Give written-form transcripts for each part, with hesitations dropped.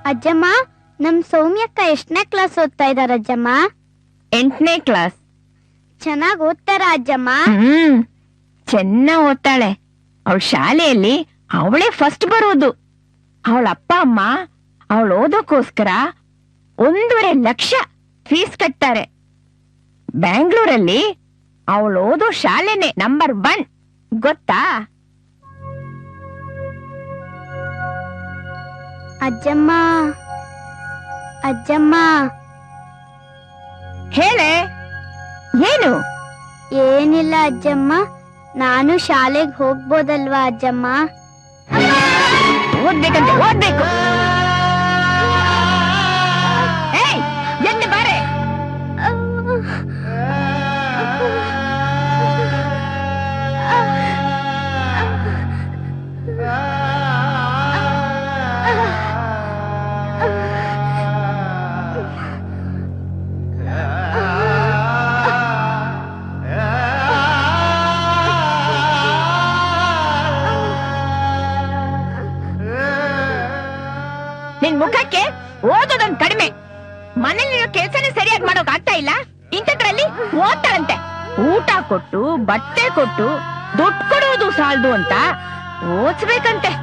ಅಜ್ಜಮ್ಮ, ನಮ್ ಸೌಮ್ಯಕ್ಕ ಎಷ್ಟನೇ ಕ್ಲಾಸ್ ಓದ್ತಾ ಇದಾರ ಅಜ್ಜಮ್ಮ? 8ನೇ ಕ್ಲಾಸ್. ಚೆನ್ನಾಗ್ ಓದ್ತಾರ ಅಜ್ಜಮ್ಮ? ಚೆನ್ನಾಗ್ ಓದ್ತಾಳೆ. ಅವಳ ಶಾಲೆಯಲ್ಲಿ ಅವಳೇ ಫಸ್ಟ್ ಬರೋದು. ಅವಳ ಅಪ್ಪ ಅಮ್ಮ ಅವಳು ಓದೋಕೋಸ್ಕರ 1.5 ಲಕ್ಷ ಫೀಸ್ ಕಟ್ತಾರೆ. ಬ್ಯಾಂಗ್ಳೂರಲ್ಲಿ ಅವಳು ಓದೋ ಶಾಲೆನೆ ನಂಬರ್ 1, ಗೊತ್ತಾ? ಅಜ್ಜಮ್ಮ ಅಜ್ಜಮ್ಮ ಹೇಳೆ. ಏನು? ಏನಿಲ್ಲ ಅಜ್ಜಮ್ಮ, ನಾನು ಶಾಲೆಗೆ ಹೋಗ್ಬೋದಲ್ವಾ ಅಜ್ಜಮ್ಮ? ಓದ್ಬೇಕಂತೆ, ಓದ್ಬೇಕು. ಎದ್ದು ಬಾರೆ. ನಿನ್ ಮುಖಕ್ಕೆ ಓದೋದೊಂದು ಕಡಿಮೆ, ಮನೇಲಿರೋ ಕೆಲ್ಸನೇ ಸರಿಯಾಗಿ ಮಾಡೋಕ್ ಆಗ್ತಾ ಇಲ್ಲ. ಇಂಥದ್ರಲ್ಲಿ ಓದ್ತಾಳಂತೆ. ಊಟ ಕೊಟ್ಟು ಬಟ್ಟೆ ಕೊಟ್ಟು ದುಡ್ಡು ಕೊಡೋದು ಸಾಲದು ಅಂತ ಓದ್ಸ್ಬೇಕಂತೆ.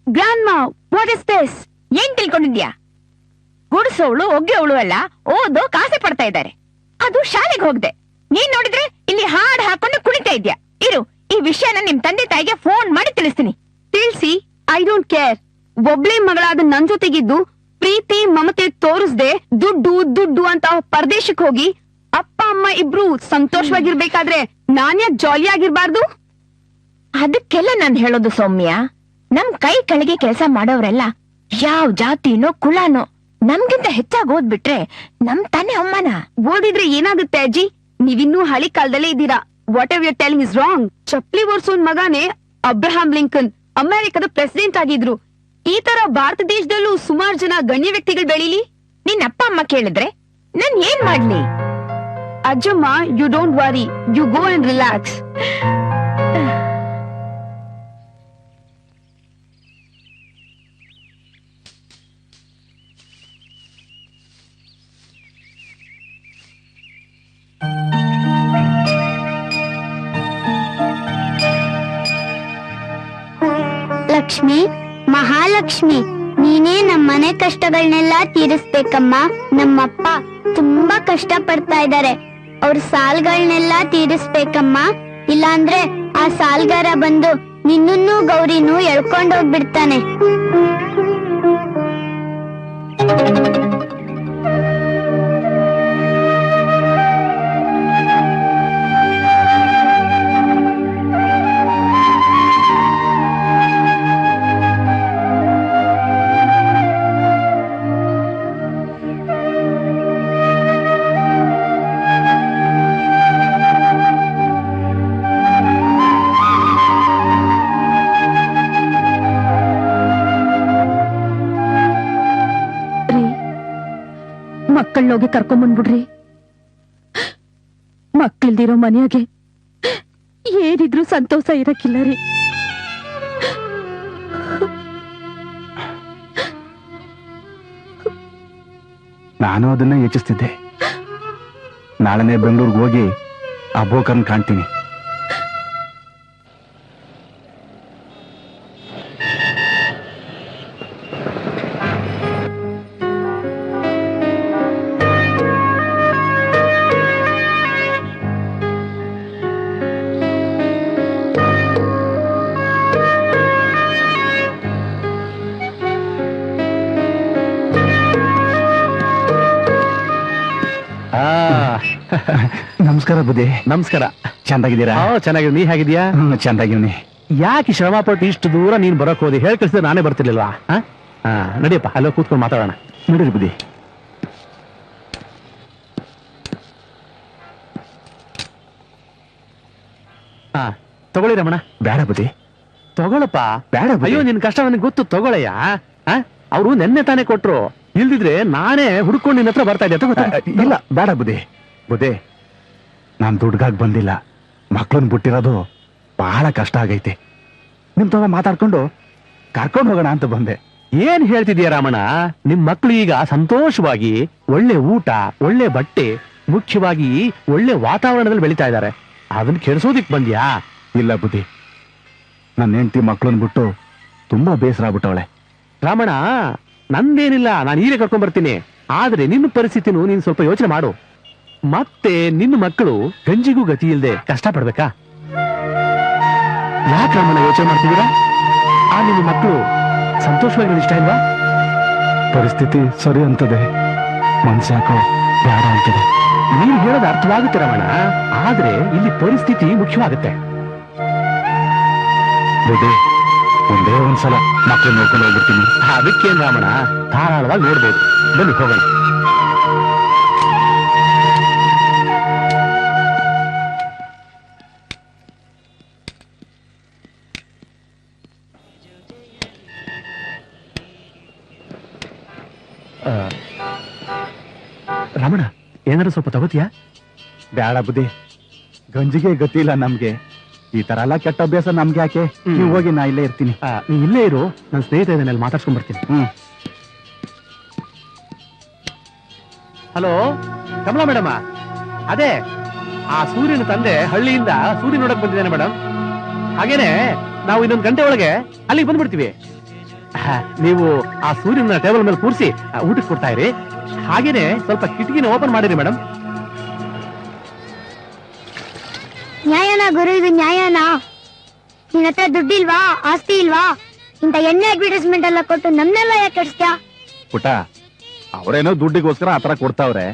ಗ್ರಾಂಡ್ಮಾ, ವಾಟ್ ಇಸ್ ದಿಸ್? ಏನ್ ತಿಳ್ಕೊಂಡಿದ್ಯಾ? ಗುಡ್ಸೋಳು ಒಗ್ಗೆವಳು ಎಲ್ಲ ಓದೋ ಕಾಸೆ ಪಡ್ತಾ ಇದ್ದಾರೆ. ಅದು ಶಾಲೆಗೆ ಹೋಗ್ದೆ. ನೀನ್ ನೋಡಿದ್ರೆ ಇಲ್ಲಿ ಹಾಡ್ ಹಾಕೊಂಡು ಕುಣಿತಾ ಇದ್ಯಾ. ಇರು, ಈ ವಿಷಯನ ನಿಮ್ ತಂದೆ ತಾಯಿಗೆ ಫೋನ್ ಮಾಡಿ ತಿಳಿಸ್ತೀನಿ. ತಿಳಿಸಿ, ಐ ಡೋಂಟ್ ಕೇರ್. ಒಬ್ಳೆ ಮಗಳಾದ ನನ್ ಜೊತೆಗಿದ್ದು ಪ್ರೀತಿ ಮಮತೆ ತೋರಿಸ್ದೆ ದುಡ್ಡು ದುಡ್ಡು ಅಂತ ಪರದೇಶಕ್ಕೆ ಹೋಗಿ ಅಪ್ಪ ಅಮ್ಮ ಇಬ್ರು ಸಂತೋಷವಾಗಿರ್ಬೇಕಾದ್ರೆ ನಾನ್ಯಾಕ್ ಜಾಲಿ ಆಗಿರ್ಬಾರ್ದು? ಅದಕ್ಕೆಲ್ಲ ನಾನ್ ಹೇಳೋದು ಸೌಮ್ಯ, ನಮ್ ಕೈ ಕೆಳಗೆ ಕೆಲಸ ಮಾಡೋರೆಲ್ಲ ಯಾವ್ ಜಾತಿನೋ ಕುಲಾನೋ ನಮ್ಗಿಂತ ಹೆಚ್ಚಾಗಿ ಓದ್ಬಿಟ್ರೆ ನಮ್ ತಾನೇ ಅವಮಾನ. ಓದಿದ್ರೆ ಏನಾಗುತ್ತೆ ಅಜ್ಜಿ? ನೀವಿನ್ನೂ ಹಳಿ ಕಾಲದಲ್ಲೇ ಇದ್ದೀರಾ. Whatever your telling is wrong. ಚಪ್ಲಿ ಓಡ್ಸೋನ್ ಮಗಾನೆ ಅಬ್ರಹಾಂ ಲಿಂಕನ್ ಅಮೆರಿಕದ ಪ್ರೆಸಿಡೆಂಟ್ ಆಗಿದ್ರು. ಈ ತರ ಭಾರತ ದೇಶದಲ್ಲೂ ಸುಮಾರು ಜನ ಗಣ್ಯ ವ್ಯಕ್ತಿಗಳು ಬೆಳೀಲಿ. ನಿನ್ ಅಪ್ಪ ಅಮ್ಮ ಕೇಳಿದ್ರೆ ನಾನ್ ಏನ್ ಮಾಡ್ಲಿ? ಅಜ್ಜಮ್ಮ, you don't worry, you go and relax. Lakshmi, Mahalakshmi, ನೀನೇ ನಮ್ಮನೆ ಕಷ್ಟಗಳನ್ನೆಲ್ಲ ತೀರಿಸ್ಬೇಕಮ್ಮ. ನಮ್ಮಪ್ಪ ತುಂಬಾ ಕಷ್ಟ ಪಡ್ತಾ ಇದ್ದಾರೆ. ಅವ್ರ ಸಾಲ್ಗಳನ್ನೆಲ್ಲ ತೀರಿಸ್ಬೇಕಮ್ಮ. ಇಲ್ಲಾಂದ್ರೆ ಆ ಸಾಲ್ಗಾರ ಬಂದು ನಿನ್ನನ್ನೂ ಗೌರಿನೂ ಎಳ್ಕೊಂಡೋಗ್ಬಿಡ್ತಾನೆ. ಮಕ್ಕಳೋಗಿ ಕರ್ಕೊಂಬಂದ್ಬಿಡ್ರಿ. ಮಕ್ಕಳಿಲ್ದಿರೋ ಮನೆಯಾಗೆ ಏನಿದ್ರು ಸಂತೋಷ ಇರಕ್ಕಿಲ್ಲ ರೀ. ನಾನು ಅದನ್ನ ಯೋಚಿಸ್ತಿದ್ದೆ. ನಾಳೆನೆ ಬೆಂಗಳೂರಿಗೆ ಹೋಗಿ ಆ ಬೋಕರ್ನ ಕಾಣ್ತೀನಿ. ನಮಸ್ಕಾರ ಬುದ್ಧಿ. ನಮಸ್ಕಾರ. ಚಂದಾಗಿದ್ದೀರಾ? ಚೆನ್ನಾಗಿದೆ. ನೀ ಹೇಗಿದ್ಯಾ? ಚಂದಾಗಿವ್ನಿ. ಯಾಕೆ ಶ್ರಮ ಪಟ್ಟು ಇಷ್ಟು ದೂರ ನೀನ್ ಬರಕ್ ಹೋದಿ? ಹೇಳಿ ಕಳಿಸಿದ್ರೆ ನಾನೇ ಬರ್ತಿರ್ಲಿಲ್ವಾ? ನಡಿಯಪ್ಪ, ಅಲ್ಲೋ ಕೂತ್ಕೊಂಡು ಮಾತಾಡೋಣ. ನೋಡಿರಿ ಬುದ್ಧಿ. ತಗೊಳ್ಳಿ ರಮಣ. ಬೇಡ ಬುದ್ಧಿ. ತಗೊಳಪ್ಪ. ಬೇಡ ಬುದ್ಧಿ. ಅಯ್ಯೋ, ನಿನ್ ಕಷ್ಟ ನನಗೆ ಗೊತ್ತು, ತಗೊಳಯ್ಯ. ಅವ್ರು ನೆನ್ನೆ ತಾನೇ ಕೊಟ್ರು. ಇಲ್ದಿದ್ರೆ ನಾನೇ ಹುಡ್ಕೊಂಡು ನಿನ್ನ ಹತ್ರ ಬರ್ತಾ ಇದ್ದೆ. ಇಲ್ಲ ಬೇಡ ಬುದ್ಧಿ. ಬುದ್ಧಿ, ನಾನ್ ದುಡ್ಗಾಗಿ ಬಂದಿಲ್ಲ. ಮಕ್ಳನ್ ಬಿಟ್ಟಿರೋದು ಬಹಳ ಕಷ್ಟ ಆಗೈತೆ. ನಿಮ್ ತವ ಮಾತಾಡ್ಕೊಂಡು ಕರ್ಕೊಂಡು ಹೋಗೋಣ ಅಂತ ಬಂದೆ. ಏನ್ ಹೇಳ್ತಿದ್ಯಾ ರಾಮಣ್ಣ? ನಿಮ್ ಮಕ್ಳು ಈಗ ಸಂತೋಷವಾಗಿ ಒಳ್ಳೆ ಊಟ, ಒಳ್ಳೆ ಬಟ್ಟೆ, ಮುಖ್ಯವಾಗಿ ಒಳ್ಳೆ ವಾತಾವರಣದಲ್ಲಿ ಬೆಳೀತಾ ಇದ್ದಾರೆ. ಅದನ್ನ ಕೆಡಿಸೋದಿಕ್ ಬಂದ್ಯಾ? ಇಲ್ಲ ಬುದ್ಧಿ, ನನ್ನ ಹೆಂಡತಿ ಮಕ್ಳನ್ ಬಿಟ್ಟು ತುಂಬಾ ಬೇಸರ ಆಗ್ಬಿಟ್ಟವಳೆ. ರಾಮಣ್ಣ, ನಂದೇನಿಲ್ಲ, ನಾನು ಈಗಲೇ ಕರ್ಕೊಂಡ್ ಬರ್ತೀನಿ. ಆದ್ರೆ ನಿನ್ನ ಪರಿಸ್ಥಿತಿನೂ ನೀನ್ ಸ್ವಲ್ಪ ಯೋಚನೆ ಮಾಡು. ಮತ್ತೆ ನಿನ್ನ ಮಕ್ಕಳು ಗಂಜಿಗೂ ಗತಿ ಇಲ್ದೆ ಕಷ್ಟ ಪಡ್ಬೇಕಾ? ಯಾಕೆ ರಾಮಣ್ಣ ಯೋಚನೆ ಮಾಡ್ತಿದ್ದೀರಾ? ನಿಮ್ಮ ಮಕ್ಕಳು ಸಂತೋಷವಾಗಿ ಇಷ್ಟ ಇಲ್ವಾ? ಪರಿಸ್ಥಿತಿ ಸರಿ ಅಂತದೆ, ಮನ್ಸಾಕೋ ಬೇಡ ಅಂತದೆ. ನೀನು ಹೇಳೋದು ಅರ್ಥವಾಗುತ್ತೆ ರಮಣ, ಆದ್ರೆ ಇಲ್ಲಿ ಪರಿಸ್ಥಿತಿ ಮುಖ್ಯವಾಗುತ್ತೆ. ಬುದ್ಧಿ, ಒಂದೇ ಒಂದ್ಸಲ ಮಕ್ಕಳು ನೋಡ್ಕೊಂಡು ಹೋಗ್ಬಿಡ್ತೀನಿ. ಅದಕ್ಕೇನ್ ರಾಮಣ್ಣ, ಧಾರಾಳವಾಗಿ ನೋಡ್ಬೋದು. ಬನ್ನಿ ಹೋಗೋಣ. ರಮಣ, ಏನಾದ್ರು ಸ್ವಲ್ಪ ತಗೋತೀಯಾ? ಬೇಡ ಬುದ್ಧಿ, ಗಂಜಿಗೆ ಗತಿ ಇಲ್ಲ ನಮ್ಗೆ. ಈ ತರ ಎಲ್ಲ ಕೆಟ್ಟ ಅಭ್ಯಾಸ ನಮ್ಗೆ ಯಾಕೆ? ನೀವು ಹೋಗಿ, ನಾ ಇಲ್ಲೇ ಇರ್ತೀನಿ. ನೀ ಇಲ್ಲೇ ಇರು, ನನ್ನ ಸ್ನೇಹಿತ ಇದನ್ನ ಮಾತಾಡ್ಸ್ಕೊಂಡ್ ಬರ್ತೀನಿ. ಹಲೋ ಕಮಲಾ ಮೇಡಮ್, ಅದೇ ಆ ಸೂರ್ಯನ ತಂದೆ ಹಳ್ಳಿಯಿಂದ ಸೂರ್ಯ ನೋಡಕ್ ಬಂದಿದ್ದಾನೆ ಮೇಡಮ್. ಹಾಗೇನೆ ನಾವು ಇನ್ನೊಂದು ಗಂಟೆ ಒಳಗೆ ಅಲ್ಲಿಗೆ ಬಂದ್ಬಿಡ್ತೀವಿ. ನೀವು ಆ ಸೂರ್ಯನ ಟೇಬಲ್ ಮೇಲೆ ಕೂರಿಸಿ ಊಟಕ್ಕೆ ಕೊಡ್ತಾ ಇರಿ. ಹಾಗೇನೆ ಸ್ವಲ್ಪ ಕಿಟಕಿನ ಓಪನ್ ಮಾಡಿರಿ ಮೇಡಮ್. ನ್ಯಾಯನಾ ಗುರು, ಇದು ನ್ಯಾಯನಾ? ನಿನ್ನ ಹತ್ರ ದುಡ್ಡಿಲ್ವಾ, ಆಸ್ತಿ ಇಲ್ವಾ? ಇಂತ ಎಣ್ಣೆ ಅಡ್ವರ್ಟೈಸ್ಮೆಂಟ್ ಎಲ್ಲ ಕೊಟ್ಟು ನಮ್ನೆಲ್ಲ ಯಾಕೆ ಕೆಡಿಸ್ತ್ಯಾ? ಪುಟ, ಅವರೇನೋ ದುಡ್ಡಿಗೋಸ್ಕರ ಆತರ ಕೊಡ್ತಾವ್ರೆ,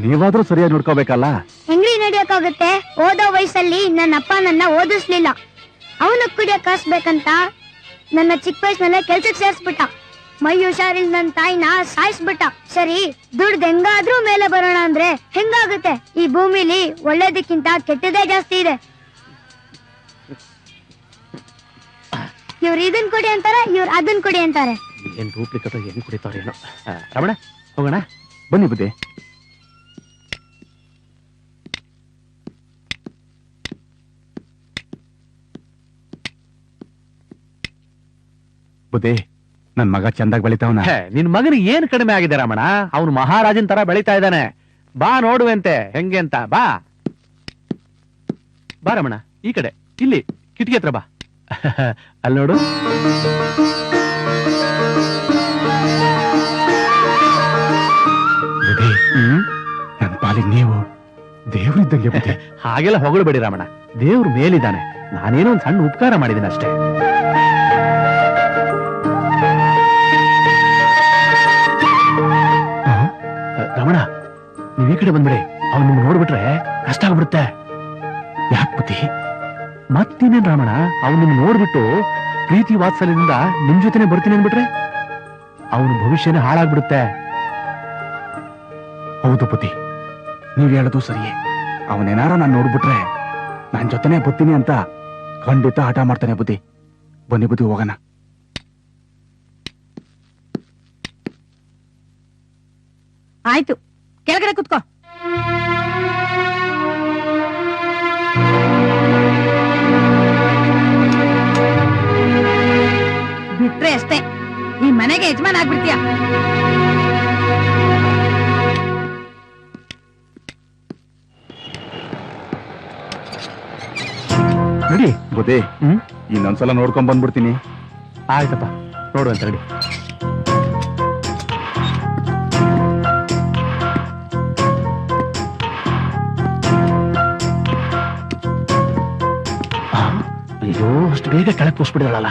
ನೀವಾದ್ರೂ ಸರಿಯಾಗಿ ನೋಡ್ಕೋಬೇಕಲ್ಲ. ಹೆಂಗ್ರಿ ನಡೆಯಕ್ಕಾಗುತ್ತೆ? ಓದೋ ವಯಸ್ಸಲ್ಲಿ ನನ್ನ ಅಪ್ಪ ನನ್ನ ಓದಿಸ್ಲಿಲ್ಲ. ಅವನು ಕುಡಿಯ ಕಾಸ್ಬೇಕಂತ ನನ್ನ ಚಿಕ್ಕ ವಯಸ್ಸಿನಲ್ಲೇ ಕೆಲ್ಸಕ್ಕೆ ಸೇರ್ಸ್ಬಿಟ್ಟ. ಮೈ ಹುಷಾರಿಲ್ ನನ್ನ ತಾಯಿನ ಸಾಯಿಸ್ಬಿಟ್ಟ. ಸರಿ, ದುಡ್ಡು ಹೆಂಗಾದ್ರೂ ಮೇಲೆ ಬರೋಣ ಅಂದ್ರೆ ಹೆಂಗಾಗುತ್ತೆ? ಈ ಭೂಮಿಲಿ ಒಳ್ಳೇದಕ್ಕಿಂತ ಕೆಟ್ಟದೇ ಜಾಸ್ತಿ ಇದೆ. ಇವ್ರು ಇದನ್ ಕೊಡಿ ಅಂತಾರೆ, ಇವ್ರು ಅದನ್ ಕೊಡಿ ಅಂತಾರೆ. ಏನ್ ಡೂಪ್ಲಿಕೇಟ್ ಏನ್ ಕುಡಿತಾವ್ರ ಏನೋ. ರಮಣ, ಹೋಗೋಣ ಬನ್ನಿ ಬುದ್ಧಿ. ಬುದ್ಧಿ, ನನ್ ಮಗ ಚಂದಾಗಿ ಬೆಳಿತಾವನ. ನಿನ್ ಮಗನಿಗೆ ಏನ್ ಕಡಿಮೆ ಆಗಿದೆ ರಮಣ? ಅವನು ಮಹಾರಾಜನ್ ತರ ಬೆಳಿತಾ ಇದ್ದಾನೆ. ಬಾ ನೋಡುವಂತೆ ಹೆಂಗೆ ಅಂತ. ಬಾ ಬಾ ರಮಣ, ಈ ಕಡೆ, ಇಲ್ಲಿ ಕಿಟಕಿ ಹತ್ರ ಬಾ. ಅಲ್ಲಿ ನೋಡು. ಬುದ್ಧಿ, ನನ್ ಪಾಲಿಗೆ ನೀವು ದೇವ್ರಿದ್ದಂಗೆ ಬುದ್ಧಿ. ಹಾಗೆಲ್ಲ ಹೊಗಳ್ಬೇಡಿ ರಮಣ, ದೇವ್ರ ಮೇಲಿದ್ದಾನೆ. ನಾನೇನೋ ಒಂದ್ ಸಣ್ಣ ಉಪಕಾರ ಮಾಡಿದ್ದೀನಿ ಅಷ್ಟೇ. ರಮಣ, ನೀವ್ ಈ ಕಡೆ ಬಂದ್ಬಿಡಿ. ಅವ್ನು ನಿಮ್ಗೆ ನೋಡ್ಬಿಟ್ರೆ ಕಷ್ಟ ಆಗ್ಬಿಡುತ್ತೆ. ಯಾಕೆ ಬುದ್ಧಿ? ಮತ್ತಿನೇನ್ ರಮಣ, ಅವ್ನು ನಿಮ್ಗೆ ನೋಡ್ಬಿಟ್ಟು ಪ್ರೀತಿ ವಾತ್ಸಲ್ಯದಿಂದ ನಿಮ್ ಜೊತೆನೆ ಬರ್ತೀನಿ ಅಂದ್ಬಿಟ್ರೆ ಅವನ ಭವಿಷ್ಯನೇ ಹಾಳಾಗ್ಬಿಡುತ್ತೆ. ಹೌದು ಬುದ್ಧಿ, ನೀವ್ ಹೇಳೋದು ಸರಿಯೇ. ಅವನೇನಾರ ನಾನು ನೋಡ್ಬಿಟ್ರೆ ನಾನ್ ಜೊತೆನೆ ಬರ್ತೀನಿ ಅಂತ ಖಂಡಿತ ಹಠ ಮಾಡ್ತಾನೆ ಬುದ್ಧಿ. ಬನ್ನಿ ಬುದ್ಧಿ, ಹೋಗೋಣ. ಆಯ್ತು, ಕೆಳಗಡೆ ಕುತ್ಕೋ. ಬಿಟ್ರೆ ಅಷ್ಟೇ, ಈ ಮನೆಗೆ ಯಜಮಾನ್ ಆಗ್ಬಿಡ್ತೀಯ. ನಡಿ ಬುದ್ಧಿ, ಇನ್ನೊಂದ್ಸಲ ನೋಡ್ಕೊಂಡ್ ಬಂದ್ಬಿಡ್ತೀನಿ. ಆಯ್ತಪ್ಪ, ನೋಡುವಂತ ನಡಿ. ಅಯ್ಯೋ, ಅಷ್ಟು ಬೇಗ ಕೆಳಗೆ ಕೂಸ್ಬಿಡಿದಳಲ್ಲ.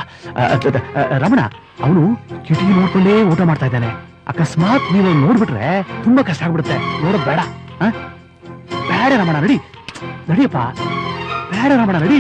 ರಮಣ, ಅವನು ಕಿಟಕಿ ನೋಡ್ಕೊಂಡೇ ಊಟ ಮಾಡ್ತಾ ಇದ್ದಾನೆ. ಅಕಸ್ಮಾತ್ ನೀವು ನೋಡ್ಬಿಟ್ರೆ ತುಂಬಾ ಕಷ್ಟ ಆಗ್ಬಿಡುತ್ತೆ. ನೋಡೋದ್ ಬೇಡ. ಬೇಡ ಬೇಡ ರಮಣ ನಡಿ ನಡಿಯಪ್ಪ ಬೇಡ ರಮಣ ನಡಿ